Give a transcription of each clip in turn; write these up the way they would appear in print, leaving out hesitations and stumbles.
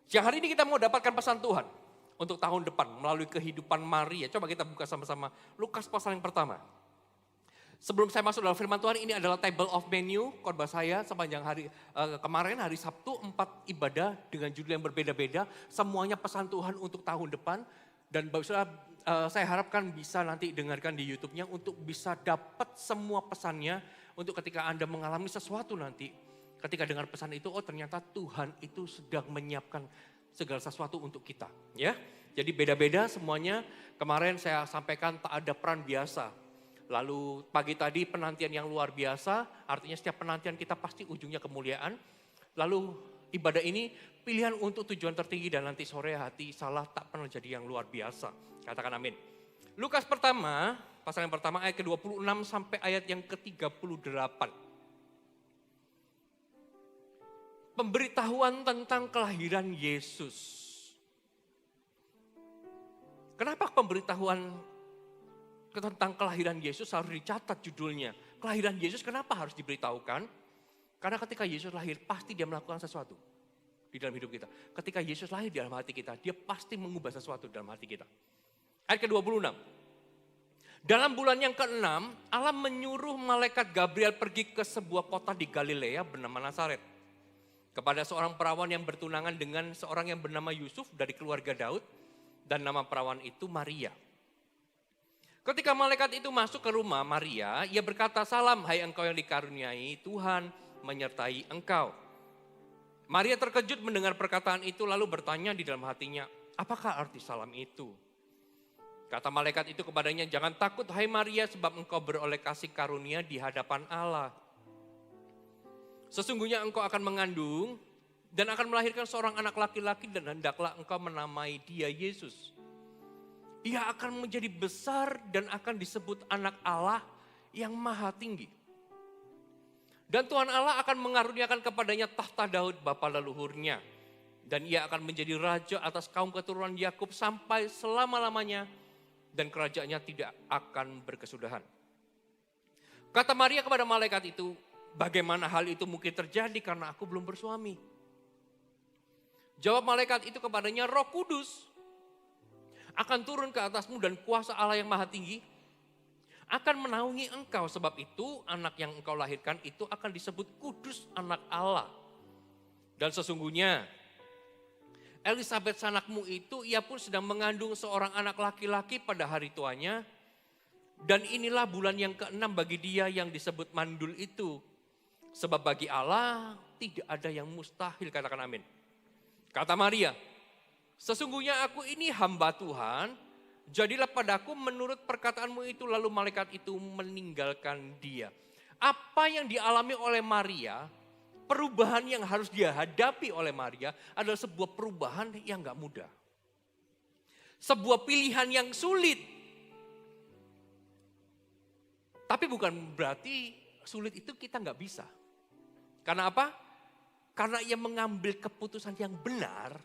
Siang hari ini kita mau dapatkan pesan Tuhan untuk tahun depan melalui kehidupan Maria. Coba kita buka sama-sama Lukas pasal yang pertama. Sebelum saya masuk dalam firman Tuhan, ini adalah table of menu khotbah saya sepanjang hari kemarin, hari Sabtu, 4 ibadah dengan judul yang berbeda-beda. Semuanya pesan Tuhan untuk tahun depan. Dan Bapak Saudara, saya harapkan bisa nanti dengarkan di YouTube-nya untuk bisa dapat semua pesannya. Untuk ketika Anda mengalami sesuatu nanti, ketika dengar pesan itu, oh ternyata Tuhan itu sedang menyiapkan segala sesuatu untuk kita. Ya, jadi beda-beda semuanya. Kemarin saya sampaikan tak ada peran biasa. Lalu pagi tadi penantian yang luar biasa, artinya setiap penantian kita pasti ujungnya kemuliaan. Lalu ibadah ini pilihan untuk tujuan tertinggi dan nanti sore hati salah tak pernah jadi yang luar biasa. Katakan amin. Lukas pertama, pasal yang pertama ayat ke-26 sampai ayat yang ke-38. Pemberitahuan tentang kelahiran Yesus. Kenapa pemberitahuan tentang kelahiran Yesus harus dicatat judulnya? Kelahiran Yesus kenapa harus diberitahukan? Karena ketika Yesus lahir pasti dia melakukan sesuatu di dalam hidup kita. Ketika Yesus lahir di dalam hati kita, dia pasti mengubah sesuatu dalam hati kita. Ayat ke-26. Dalam bulan yang ke-6, Allah menyuruh malaikat Gabriel pergi ke sebuah kota di Galilea bernama Nazaret. Kepada seorang perawan yang bertunangan dengan seorang yang bernama Yusuf dari keluarga Daud. Dan nama perawan itu Maria. Ketika malaikat itu masuk ke rumah Maria, ia berkata, "Salam, hai engkau yang dikaruniai, Tuhan menyertai engkau." Maria terkejut mendengar perkataan itu lalu bertanya di dalam hatinya, "Apakah arti salam itu?" Kata malaikat itu kepadanya, "Jangan takut hai Maria, sebab engkau beroleh kasih karunia di hadapan Allah. Sesungguhnya engkau akan mengandung dan akan melahirkan seorang anak laki-laki dan hendaklah engkau menamai dia Yesus. Ia akan menjadi besar dan akan disebut anak Allah yang maha tinggi. Dan Tuhan Allah akan mengaruniakan kepadanya tahta Daud bapa leluhurnya. Dan ia akan menjadi raja atas kaum keturunan Yakub sampai selama-lamanya. Dan kerajaannya tidak akan berkesudahan." Kata Maria kepada malaikat itu, "Bagaimana hal itu mungkin terjadi karena aku belum bersuami?" Jawab malaikat itu kepadanya, "Roh Kudus akan turun ke atasmu dan kuasa Allah yang maha tinggi akan menaungi engkau. Sebab itu anak yang engkau lahirkan itu akan disebut kudus anak Allah. Dan sesungguhnya Elisabet sanakmu itu ia pun sedang mengandung seorang anak laki-laki pada hari tuanya. Dan inilah bulan yang ke-6 bagi dia yang disebut mandul itu. Sebab bagi Allah tidak ada yang mustahil." Katakan amin. Kata Maria, "Sesungguhnya aku ini hamba Tuhan, jadilah padaku menurut perkataanmu itu." Lalu malaikat itu meninggalkan dia. Apa yang dialami oleh Maria, perubahan yang harus dia hadapi oleh Maria adalah sebuah perubahan yang gak mudah. Sebuah pilihan yang sulit. Tapi bukan berarti sulit itu kita gak bisa. Karena apa? Karena ia mengambil keputusan yang benar,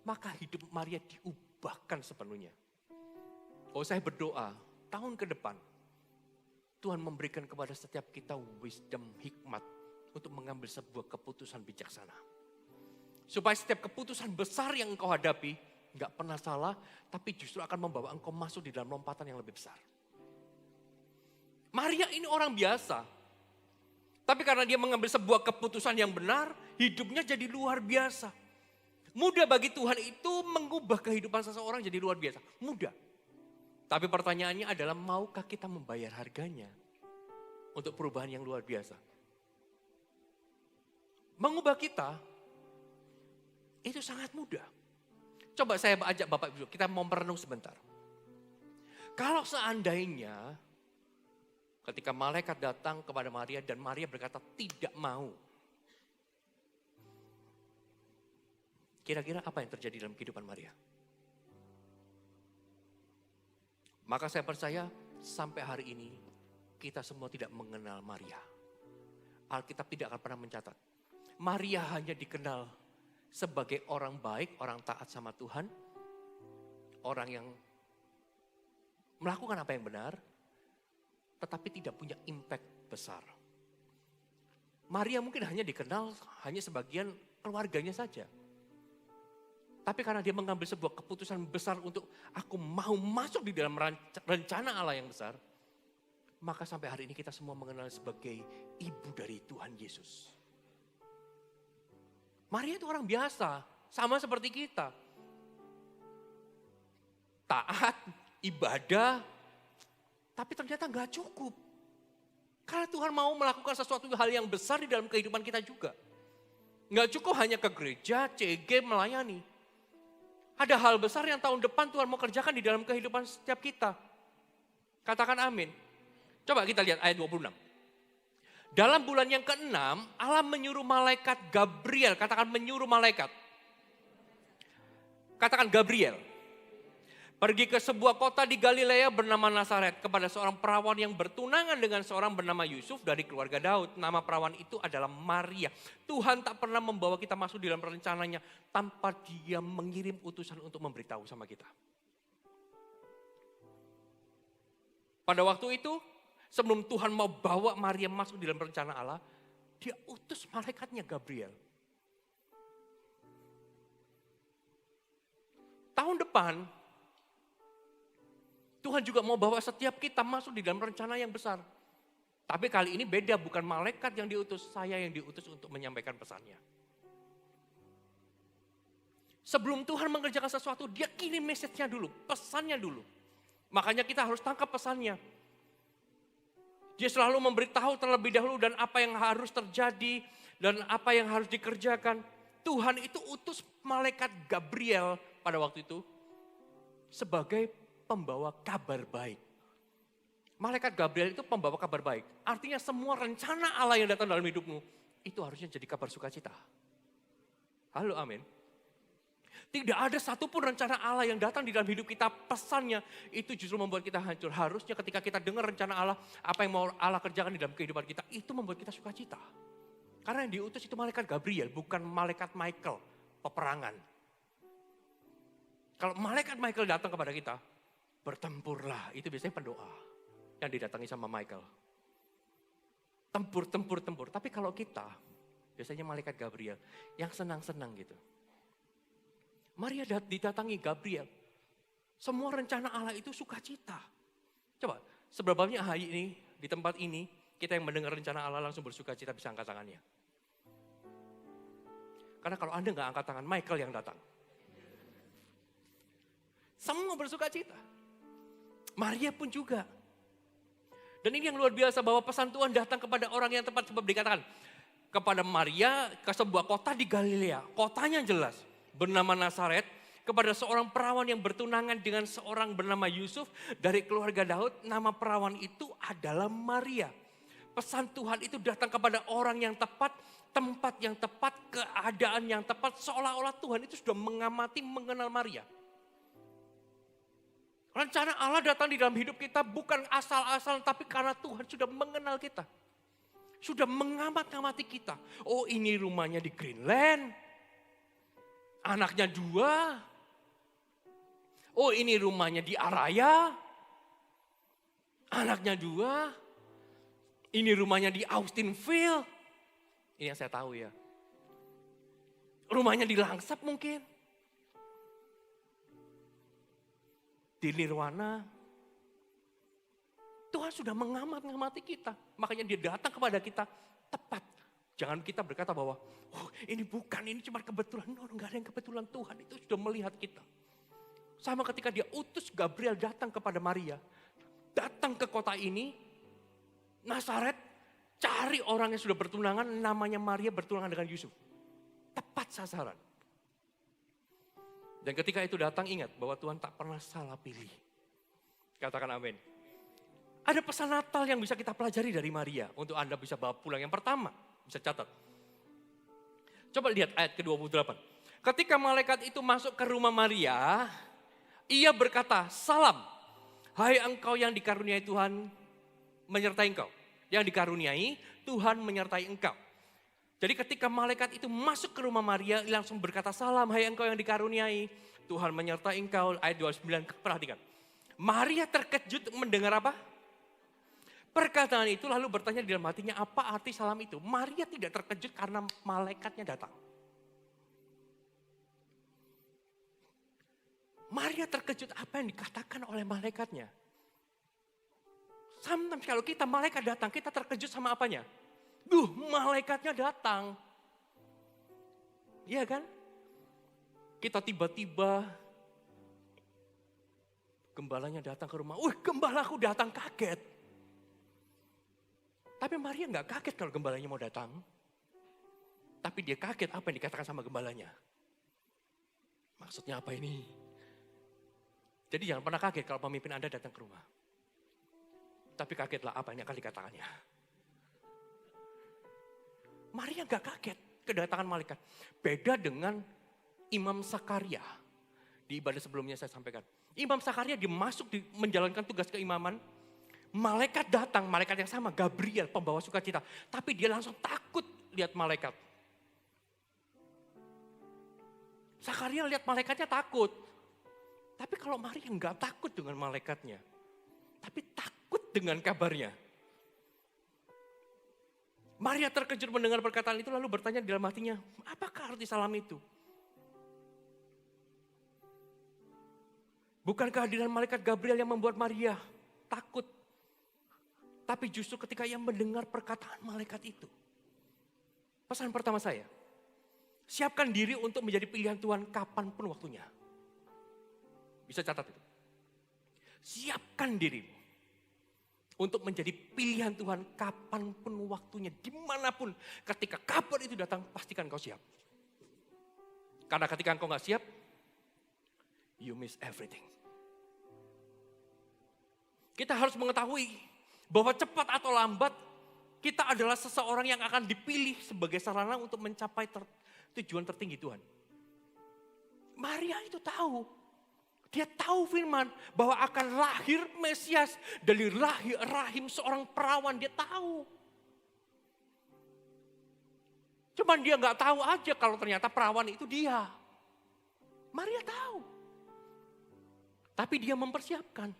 maka hidup Maria diubahkan sepenuhnya. Oh, saya berdoa tahun ke depan Tuhan memberikan kepada setiap kita wisdom, hikmat untuk mengambil sebuah keputusan bijaksana. Supaya setiap keputusan besar yang engkau hadapi gak pernah salah, tapi justru akan membawa engkau masuk di dalam lompatan yang lebih besar. Maria ini orang biasa. Tapi karena dia mengambil sebuah keputusan yang benar, hidupnya jadi luar biasa. Mudah bagi Tuhan itu mengubah kehidupan seseorang jadi luar biasa. Mudah. Tapi pertanyaannya adalah maukah kita membayar harganya untuk perubahan yang luar biasa? Mengubah kita itu sangat mudah. Coba saya ajak Bapak Ibu, kita mau merenung sebentar. Kalau seandainya ketika malaikat datang kepada Maria dan Maria berkata tidak mau. Kira-kira apa yang terjadi dalam kehidupan Maria? Maka saya percaya sampai hari ini kita semua tidak mengenal Maria. Alkitab tidak akan pernah mencatat. Maria hanya dikenal sebagai orang baik, orang taat sama Tuhan. Orang yang melakukan apa yang benar, tetapi tidak punya impact besar. Maria mungkin hanya dikenal hanya sebagian keluarganya saja. Tapi karena dia mengambil sebuah keputusan besar untuk aku mau masuk di dalam rencana Allah yang besar. Maka sampai hari ini kita semua mengenal sebagai ibu dari Tuhan Yesus. Maria itu orang biasa, sama seperti kita. Taat, ibadah, tapi ternyata gak cukup. Karena Tuhan mau melakukan sesuatu hal yang besar di dalam kehidupan kita juga. Gak cukup hanya ke gereja, CG, melayani. Ada hal besar yang tahun depan Tuhan mau kerjakan di dalam kehidupan setiap kita. Katakan amin. Coba kita lihat ayat 26. Dalam bulan yang ke-6, Allah menyuruh malaikat Gabriel. Katakan menyuruh malaikat. Katakan Gabriel. Pergi ke sebuah kota di Galilea bernama Nazaret kepada seorang perawan yang bertunangan dengan seorang bernama Yusuf dari keluarga Daud. Nama perawan itu adalah Maria. Tuhan tak pernah membawa kita masuk di dalam rencananya tanpa dia mengirim utusan untuk memberitahu sama kita. Pada waktu itu, sebelum Tuhan mau bawa Maria masuk di dalam rencana Allah, dia utus malaikatnya Gabriel. Tahun depan, Tuhan juga mau bawa setiap kita masuk di dalam rencana yang besar. Tapi kali ini beda, bukan malaikat yang diutus, saya yang diutus untuk menyampaikan pesannya. Sebelum Tuhan mengerjakan sesuatu, dia kirim message-nya dulu, pesannya dulu. Makanya kita harus tangkap pesannya. Dia selalu memberitahu terlebih dahulu dan apa yang harus terjadi dan apa yang harus dikerjakan. Tuhan itu utus malaikat Gabriel pada waktu itu sebagai pembawa kabar baik. Malaikat Gabriel itu pembawa kabar baik. Artinya semua rencana Allah yang datang dalam hidupmu, itu harusnya jadi kabar sukacita. Halo, amin. Tidak ada satupun rencana Allah yang datang di dalam hidup kita, pesannya itu justru membuat kita hancur. Harusnya ketika kita dengar rencana Allah, apa yang mau Allah kerjakan di dalam kehidupan kita, itu membuat kita sukacita. Karena yang diutus itu malaikat Gabriel, bukan malaikat Michael, peperangan. Kalau malaikat Michael datang kepada kita, bertempurlah, itu biasanya pendoa yang didatangi sama Michael. Tempur. Tapi kalau kita, biasanya malaikat Gabriel yang senang-senang gitu. Maria didatangi Gabriel. Semua rencana Allah itu sukacita. Coba, seberapa banyak hari ini, di tempat ini, kita yang mendengar rencana Allah langsung bersukacita bisa angkat tangannya. Karena kalau Anda nggak angkat tangan, Michael yang datang. Semua bersukacita. Maria pun juga. Dan ini yang luar biasa bahwa pesan Tuhan datang kepada orang yang tepat sebab dikatakan. Kepada Maria ke sebuah kota di Galilea. Kotanya jelas. Bernama Nazaret. Kepada seorang perawan yang bertunangan dengan seorang bernama Yusuf. Dari keluarga Daud. Nama perawan itu adalah Maria. Pesan Tuhan itu datang kepada orang yang tepat. Tempat yang tepat. Keadaan yang tepat. Seolah-olah Tuhan itu sudah mengamati, mengenal Maria. Rencana Allah datang di dalam hidup kita bukan asal-asal, tapi karena Tuhan sudah mengenal kita. Sudah mengamati kita. Oh, ini rumahnya di Greenland. Anaknya 2. Oh, ini rumahnya di Araya. Anaknya 2. Ini rumahnya di Austinville. Ini yang saya tahu ya. Rumahnya di Langsep mungkin. Di Nirwana, Tuhan sudah mengamati kita. Makanya dia datang kepada kita tepat. Jangan kita berkata bahwa, oh ini bukan, ini cuma kebetulan. No, enggak ada yang kebetulan, Tuhan itu sudah melihat kita. Sama ketika dia utus Gabriel datang kepada Maria. Datang ke kota ini, Nazaret, cari orang yang sudah bertunangan, namanya Maria bertunangan dengan Yusuf. Tepat sasaran. Dan ketika itu datang ingat bahwa Tuhan tak pernah salah pilih. Katakan amin. Ada pesan Natal yang bisa kita pelajari dari Maria. Untuk Anda bisa bawa pulang. Yang pertama, bisa catat. Coba lihat ayat ke-28. Ketika malaikat itu masuk ke rumah Maria, ia berkata, salam. Hai engkau yang dikaruniai Tuhan menyertai engkau. Yang dikaruniai, Tuhan menyertai engkau. Jadi ketika malaikat itu masuk ke rumah Maria, langsung berkata salam, hai engkau yang dikaruniai. Tuhan menyertai engkau, ayat 29, perhatikan. Maria terkejut mendengar apa? Perkataan itu lalu bertanya di dalam hatinya, apa arti salam itu? Maria tidak terkejut karena malaikatnya datang. Maria terkejut apa yang dikatakan oleh malaikatnya. Sometimes kalau kita malaikat datang, kita terkejut sama apanya? Malaikatnya datang. Iya kan? Kita tiba-tiba, gembalanya datang ke rumah. Gembalaku datang, kaget. Tapi Maria nggak kaget kalau gembalanya mau datang. Tapi dia kaget apa yang dikatakan sama gembalanya. Maksudnya apa ini? Jadi jangan pernah kaget kalau pemimpin Anda datang ke rumah. Tapi kagetlah apa yang akan dikatakannya. Maria nggak kaget kedatangan malaikat. Beda dengan Imam Sakaria. Di ibadah sebelumnya saya sampaikan. Imam Sakaria dia masuk menjalankan tugas keimaman. Malaikat datang, malaikat yang sama, Gabriel, pembawa sukacita. Tapi dia langsung takut lihat malaikat. Sakaria lihat malaikatnya takut. Tapi kalau Maria nggak takut dengan malaikatnya. Tapi takut dengan kabarnya. Maria terkejut mendengar perkataan itu lalu bertanya di dalam hatinya, apakah arti salam itu? Bukan kehadiran malaikat Gabriel yang membuat Maria takut. Tapi justru ketika ia mendengar perkataan malaikat itu. Pesan pertama saya, siapkan diri untuk menjadi pilihan Tuhan kapanpun waktunya. Bisa catat itu. Siapkan dirimu untuk menjadi pilihan Tuhan kapanpun waktunya, dimanapun. Ketika kabar itu datang, pastikan kau siap. Karena ketika engkau gak siap, you miss everything. Kita harus mengetahui bahwa cepat atau lambat, kita adalah seseorang yang akan dipilih sebagai sarana untuk mencapai tujuan tertinggi Tuhan. Maria itu tahu. Dia tahu firman bahwa akan lahir Mesias dari rahim seorang perawan. Dia tahu. Cuman dia nggak tahu aja kalau ternyata perawan itu dia. Maria tahu. Tapi dia mempersiapkan.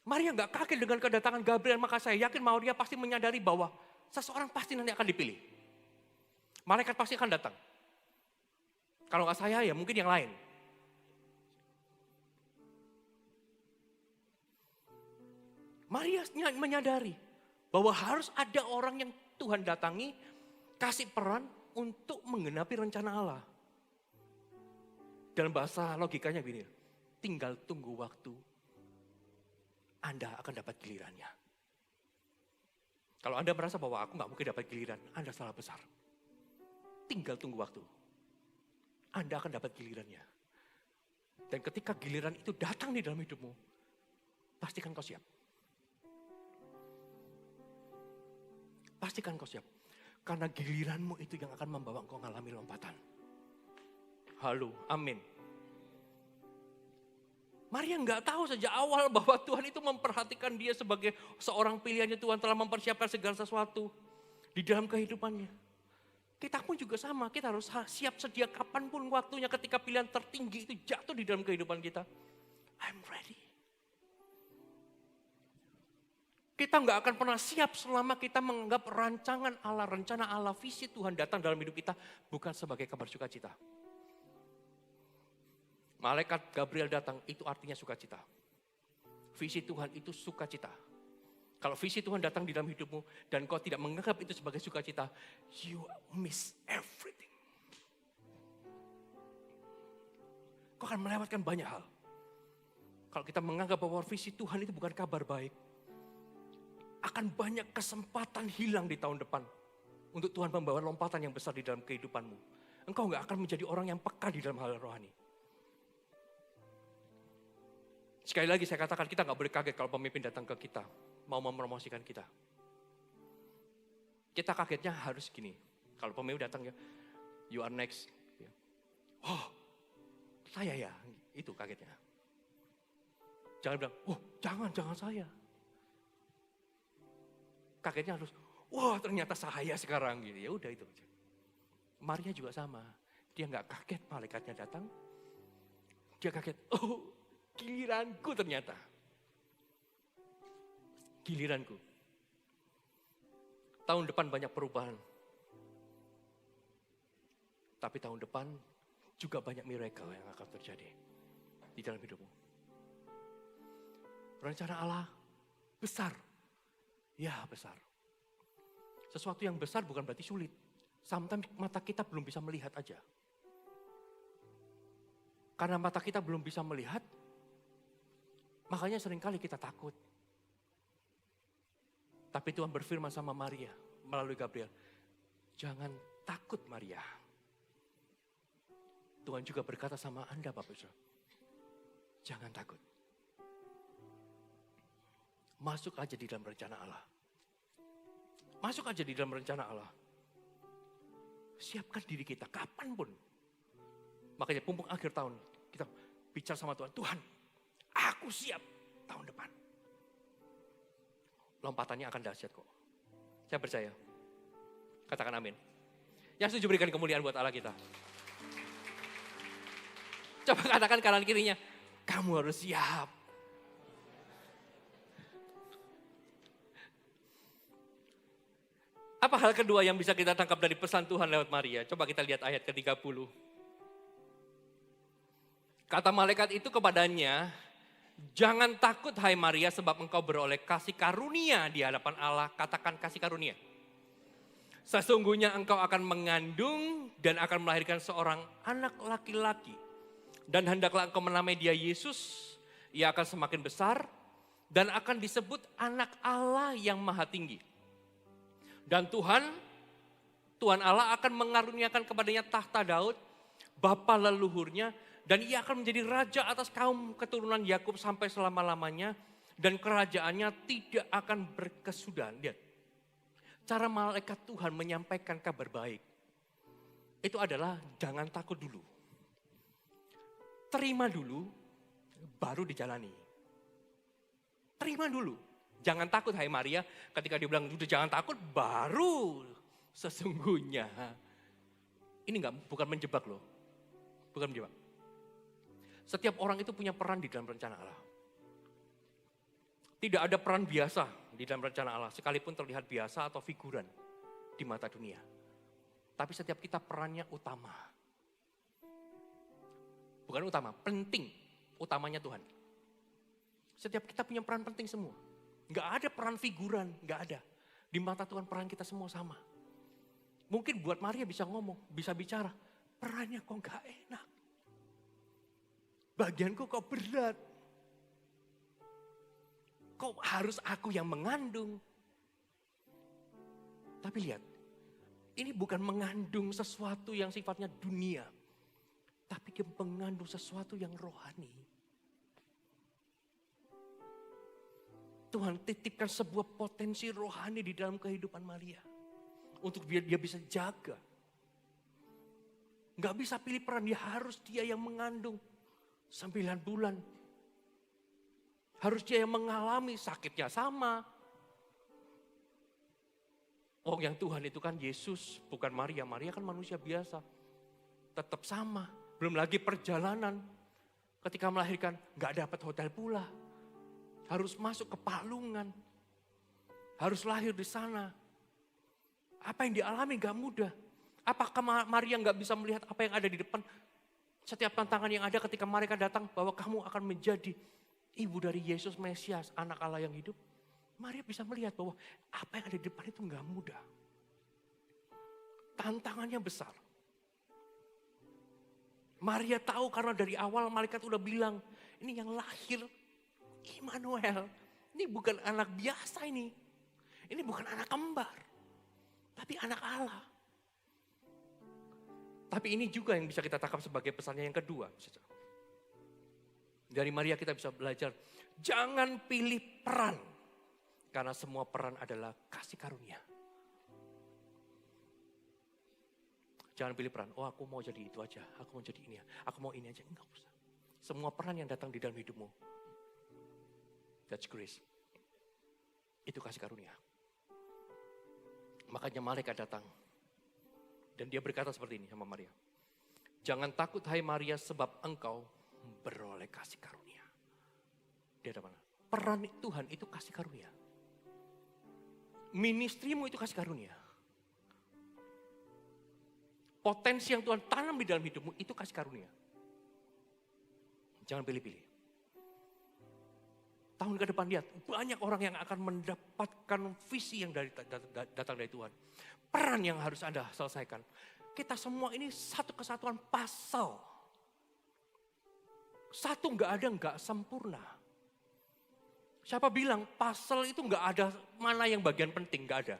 Maria nggak kaget dengan kedatangan Gabriel. Maka saya yakin Maria pasti menyadari bahwa seseorang pasti nanti akan dipilih. Malaikat pasti akan datang. Kalau nggak saya ya mungkin yang lain. Maria menyadari bahwa harus ada orang yang Tuhan datangi, kasih peran untuk menggenapi rencana Allah. Dalam bahasa logikanya gini, tinggal tunggu waktu, Anda akan dapat gilirannya. Kalau Anda merasa bahwa aku nggak mungkin dapat giliran, Anda salah besar. Tinggal tunggu waktu. Anda akan dapat gilirannya. Dan ketika giliran itu datang di dalam hidupmu, pastikan kau siap. Pastikan kau siap. Karena giliranmu itu yang akan membawa engkau mengalami lompatan. Halo, amin. Maria nggak tahu sejak awal bahwa Tuhan itu memperhatikan dia sebagai seorang pilihannya. Tuhan telah mempersiapkan segala sesuatu di dalam kehidupannya. Kita pun juga sama, kita harus siap sedia kapanpun waktunya ketika pilihan tertinggi itu jatuh di dalam kehidupan kita. I'm ready. Kita nggak akan pernah siap selama kita menganggap rancangan Allah, rencana Allah, visi Tuhan datang dalam hidup kita bukan sebagai kabar sukacita. Malaikat Gabriel datang, itu artinya sukacita. Visi Tuhan itu sukacita. Kalau visi Tuhan datang di dalam hidupmu dan kau tidak menganggap itu sebagai sukacita, you miss everything. Kau akan melewatkan banyak hal. Kalau kita menganggap bahwa visi Tuhan itu bukan kabar baik, akan banyak kesempatan hilang di tahun depan untuk Tuhan membawa lompatan yang besar di dalam kehidupanmu. Engkau gak akan menjadi orang yang peka di dalam hal rohani. Sekali lagi saya katakan kita gak boleh kaget kalau pemimpin datang ke kita, mau mempromosikan kita. Kita kagetnya harus gini, kalau pemimpin datang ya, you are next. Oh, saya ya, itu kagetnya. Jangan bilang, jangan saya. Kagetnya harus, ternyata saya sekarang gitu. Ya udah itu aja. Maria juga sama, dia nggak kaget malaikatnya datang, dia kaget, giliranku ternyata. Giliranku. Tahun depan banyak perubahan. Tapi tahun depan juga banyak miracle yang akan terjadi di dalam hidupmu. Rencana Allah besar. Ya, besar. Sesuatu yang besar bukan berarti sulit. Sometimes mata kita belum bisa melihat aja. Karena mata kita belum bisa melihat, makanya seringkali kita takut. Tapi Tuhan berfirman sama Maria melalui Gabriel, jangan takut Maria. Tuhan juga berkata sama Anda Bapak Ibu, jangan takut. Masuk aja di dalam rencana Allah. Masuk aja di dalam rencana Allah. Siapkan diri kita kapanpun. Makanya pumpung akhir tahun kita bicara sama Tuhan. Tuhan, aku siap tahun depan. Lompatannya akan dahsyat kok. Saya percaya. Katakan amin. Yang setuju berikan kemuliaan buat Allah kita. Coba katakan kanan kirinya. Kamu harus siap. Apa hal kedua yang bisa kita tangkap dari pesan Tuhan lewat Maria? Coba kita lihat ayat ke-30. Kata malaikat itu kepadanya, jangan takut hai Maria sebab engkau beroleh kasih karunia di hadapan Allah. Katakan kasih karunia. Sesungguhnya engkau akan mengandung dan akan melahirkan seorang anak laki-laki. Dan hendaklah engkau menamai dia Yesus. Ia akan semakin besar dan akan disebut anak Allah yang maha tinggi. Dan Tuhan Allah akan mengaruniakan kepadanya tahta Daud, bapa leluhurnya, dan ia akan menjadi raja atas kaum keturunan Yakub sampai selama-lamanya, dan kerajaannya tidak akan berkesudahan. Lihat, cara malaikat Tuhan menyampaikan kabar baik, itu adalah jangan takut dulu. Terima dulu, baru dijalani. Terima dulu. Jangan takut hai Maria, ketika dia bilang udah jangan takut, baru sesungguhnya. Ini bukan menjebak loh, bukan menjebak. Setiap orang itu punya peran di dalam rencana Allah. Tidak ada peran biasa di dalam rencana Allah, sekalipun terlihat biasa atau figuran di mata dunia. Tapi setiap kita perannya utama. Bukan utama, penting, utamanya Tuhan. Setiap kita punya peran penting semua. Gak ada peran figuran, gak ada. Di mata Tuhan peran kita semua sama. Mungkin buat Maria bisa ngomong, bisa bicara. Perannya kok gak enak. Bagianku kok berat. Kok harus aku yang mengandung? Tapi lihat, ini bukan mengandung sesuatu yang sifatnya dunia. Tapi dia mengandung sesuatu yang rohani. Tuhan titipkan sebuah potensi rohani di dalam kehidupan Maria. Untuk biar dia bisa jaga. Gak bisa pilih peran, dia harus dia yang mengandung 9 bulan. Harus dia yang mengalami sakitnya sama. Oh yang Tuhan itu kan Yesus, bukan Maria. Maria kan manusia biasa. Tetap sama. Belum lagi perjalanan. Ketika melahirkan gak dapat hotel pula. Harus masuk ke palungan. Harus lahir di sana. Apa yang dialami gak mudah. Apakah Maria gak bisa melihat apa yang ada di depan? Setiap tantangan yang ada ketika mereka datang bahwa kamu akan menjadi ibu dari Yesus Mesias, anak Allah yang hidup. Maria bisa melihat bahwa apa yang ada di depan itu gak mudah. Tantangannya besar. Maria tahu karena dari awal malaikat udah bilang, ini yang lahir Immanuel, ini bukan anak biasa ini. Ini bukan anak kembar, tapi anak Allah. Tapi ini juga yang bisa kita tangkap sebagai pesannya yang kedua. Dari Maria kita bisa belajar, jangan pilih peran. Karena semua peran adalah kasih karunia. Jangan pilih peran, oh aku mau jadi itu aja, aku mau jadi ini, aku mau ini aja. Enggak usah. Semua peran yang datang di dalam hidupmu, that's grace. Itu kasih karunia. Makanya malaikat datang. Dan dia berkata seperti ini sama Maria. Jangan takut hai Maria sebab engkau beroleh kasih karunia. Dia ada mana? Peran Tuhan itu kasih karunia. Ministrimu itu kasih karunia. Potensi yang Tuhan tanam di dalam hidupmu itu kasih karunia. Jangan pilih-pilih. Tahun ke depan lihat, banyak orang yang akan mendapatkan visi yang datang dari Tuhan. Peran yang harus Anda selesaikan. Kita semua ini satu kesatuan pasal. Satu nggak sempurna. Siapa bilang pasal itu nggak ada mana yang bagian penting, nggak ada.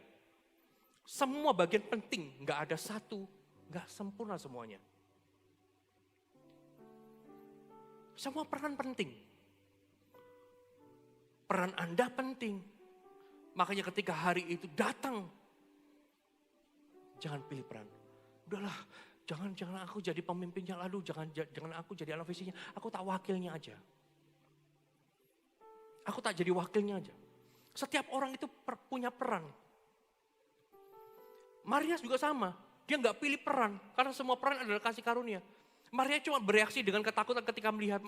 Semua bagian penting, nggak ada satu, nggak sempurna semuanya. Semua peran penting. Peran Anda penting. Makanya ketika hari itu datang, jangan pilih peran. Udahlah, jangan aku jadi pemimpinnya, lalu jangan aku jadi anak visinya. Aku tak wakilnya aja. Aku tak jadi wakilnya aja. Setiap orang itu punya peran. Maria juga sama. Dia nggak pilih peran, karena semua peran adalah kasih karunia. Maria cuma bereaksi dengan ketakutan ketika melihat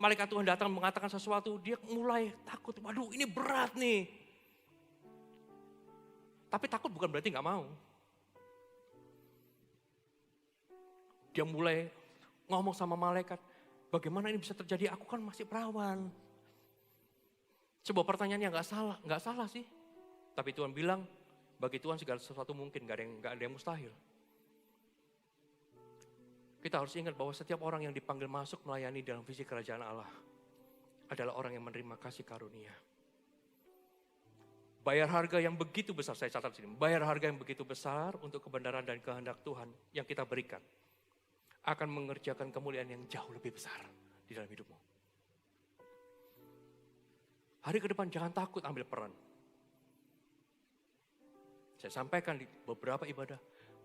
malaikat Tuhan datang mengatakan sesuatu. Dia mulai takut, waduh ini berat nih. Tapi takut bukan berarti nggak mau. Dia mulai ngomong sama malaikat, bagaimana ini bisa terjadi? Aku kan masih perawan. Sebuah pertanyaan yang nggak salah sih. Tapi Tuhan bilang, bagi Tuhan segala sesuatu mungkin, nggak ada yang mustahil. Kita harus ingat bahwa setiap orang yang dipanggil masuk melayani dalam visi kerajaan Allah adalah orang yang menerima kasih karunia. Bayar harga yang begitu besar, saya catat sini. Bayar harga yang begitu besar untuk kebenaran dan kehendak Tuhan yang kita berikan akan mengerjakan kemuliaan yang jauh lebih besar di dalam hidupmu. Hari ke depan jangan takut ambil peran. Saya sampaikan di beberapa ibadah,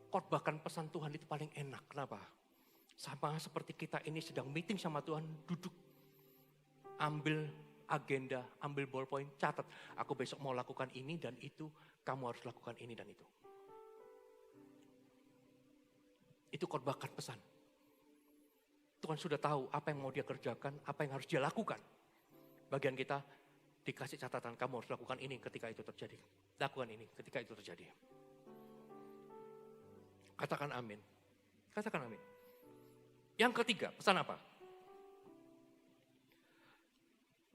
khotbahkan pesan Tuhan itu paling enak. Kenapa? Sama seperti kita ini sedang meeting sama Tuhan, duduk, ambil agenda, ambil ballpoint, catat. Aku besok mau lakukan ini dan itu, kamu harus lakukan ini dan itu. Itu khotbahkan pesan. Tuhan sudah tahu apa yang mau dia kerjakan, apa yang harus dia lakukan. Bagian kita dikasih catatan, kamu harus lakukan ini ketika itu terjadi. Lakukan ini ketika itu terjadi. Katakan amin. Katakan amin. Yang ketiga, pesan apa?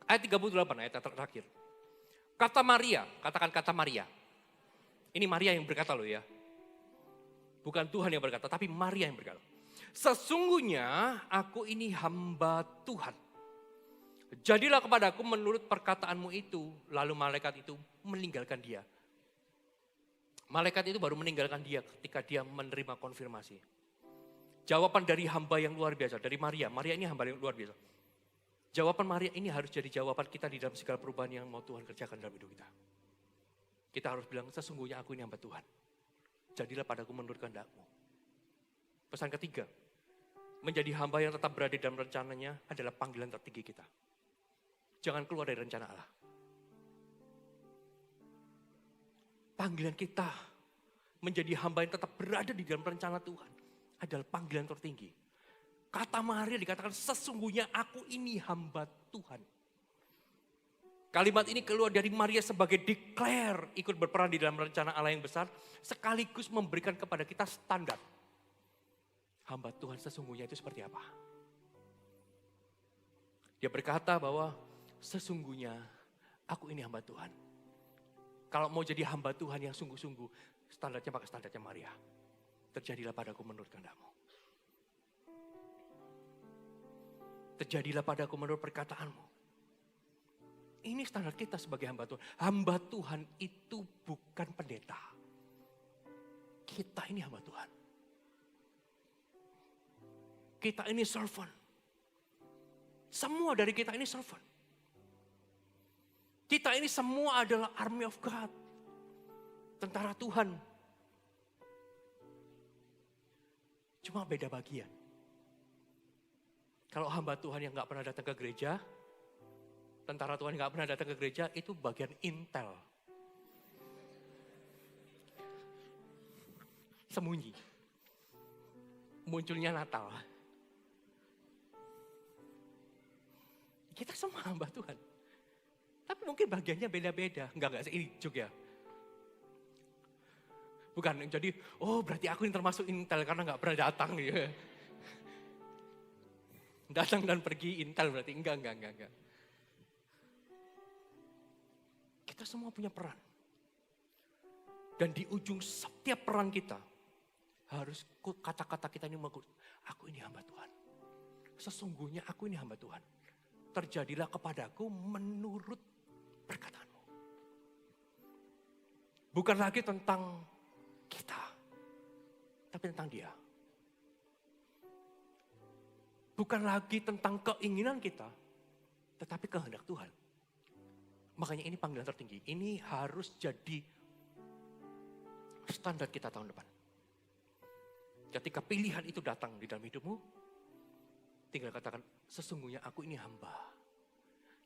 Ayat 38, ayat terakhir. Kata Maria, katakan kata Maria. Ini Maria yang berkata loh ya. Bukan Tuhan yang berkata, tapi Maria yang berkata. Sesungguhnya aku ini hamba Tuhan. Jadilah kepadaku menurut perkataanmu itu. Lalu malaikat itu meninggalkan dia. Malaikat itu baru meninggalkan dia ketika dia menerima konfirmasi. Jawaban dari hamba yang luar biasa, dari Maria. Maria ini hamba yang luar biasa. Jawaban Maria ini harus jadi jawaban kita di dalam segala perubahan yang mau Tuhan kerjakan dalam hidup kita. Kita harus bilang, sesungguhnya aku ini hamba Tuhan. Jadilah padaku menurut kehendak-Mu. Pesan ketiga, menjadi hamba yang tetap berada dalam rencananya adalah panggilan tertinggi kita. Jangan keluar dari rencana Allah. Panggilan kita menjadi hamba yang tetap berada di dalam rencana Tuhan adalah panggilan tertinggi. Kata Maria dikatakan, sesungguhnya aku ini hamba Tuhan. Kalimat ini keluar dari Maria sebagai declare ikut berperan di dalam rencana Allah yang besar, sekaligus memberikan kepada kita standar. Hamba Tuhan sesungguhnya itu seperti apa? Dia berkata bahwa sesungguhnya aku ini hamba Tuhan. Kalau mau jadi hamba Tuhan yang sungguh-sungguh, standarnya pakai standarnya Maria. Terjadilah padaku menurut kehendak-Mu. Terjadilah padaku menurut perkataan-Mu. Ini standar kita sebagai hamba Tuhan. Hamba Tuhan itu bukan pendeta. Kita ini hamba Tuhan. Kita ini servant. Semua dari kita ini servant. Kita ini semua adalah army of God. Tentara Tuhan. Cuma beda bagian. Kalau hamba Tuhan yang gak pernah datang ke gereja, tentara Tuhan yang gak pernah datang ke gereja, itu bagian intel. Sembunyi. Munculnya Natal. Kita semua hamba Tuhan. Tapi mungkin bagiannya beda-beda. Enggak, ini juga. Bukan, jadi berarti aku ini termasuk Intel karena gak pernah datang ya. Datang dan pergi Intel berarti, enggak. Kita semua punya peran. Dan di ujung setiap peran kita, harus kata-kata kita ini mengukur, aku ini hamba Tuhan. Sesungguhnya aku ini hamba Tuhan. Terjadilah kepadaku menurut perkataanmu. Bukan lagi tentang kita, tapi tentang dia. Bukan lagi tentang keinginan kita, tetapi kehendak Tuhan. Makanya ini panggilan tertinggi. Ini harus jadi standar kita tahun depan. Ketika pilihan itu datang di dalam hidupmu, tinggal katakan, sesungguhnya aku ini hamba.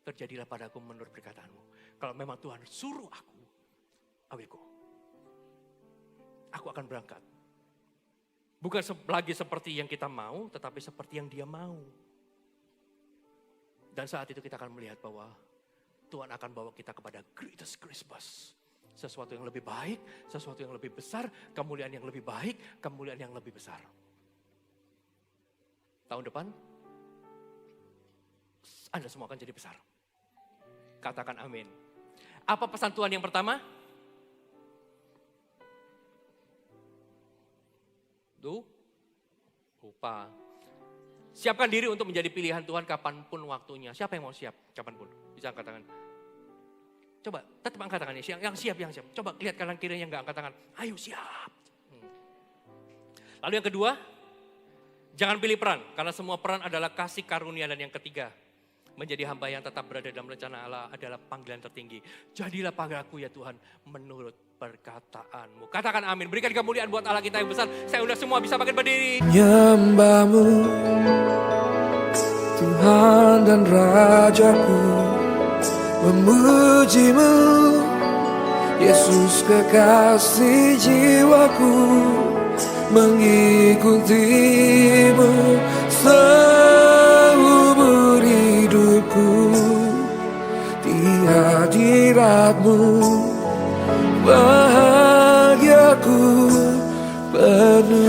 Terjadilah padaku menurut perkataanmu. Kalau memang Tuhan suruh aku, I will go. Aku akan berangkat. Bukan lagi seperti yang kita mau, tetapi seperti yang dia mau. Dan saat itu kita akan melihat bahwa Tuhan akan bawa kita kepada greatest Christmas. Sesuatu yang lebih baik, sesuatu yang lebih besar, kemuliaan yang lebih baik, kemuliaan yang lebih besar. Tahun depan, Anda semua akan jadi besar. Katakan amin. Apa pesan Tuhan yang pertama? Lupa. Siapkan diri untuk menjadi pilihan Tuhan kapanpun waktunya. Siapa yang mau siap kapanpun? Bisa angkat tangan. Coba, tetap angkat tangannya. Yang siap. Coba lihat kanan kiri yang gak angkat tangan. Ayo siap. Lalu yang kedua, jangan pilih peran. Karena semua peran adalah kasih karunia. Dan yang ketiga, menjadi hamba yang tetap berada dalam rencana Allah adalah panggilan tertinggi. Jadilah padaku ya Tuhan menurut perkataanmu. Katakan amin. Berikan kemuliaan buat Allah kita yang besar. Saya udah semua bisa makin berdiri. Nyembahmu Tuhan dan Rajaku, memujimu Yesus kekasih jiwaku, mengikutimu seumur hidupku. Di hadiratmu bahagiaku penuh.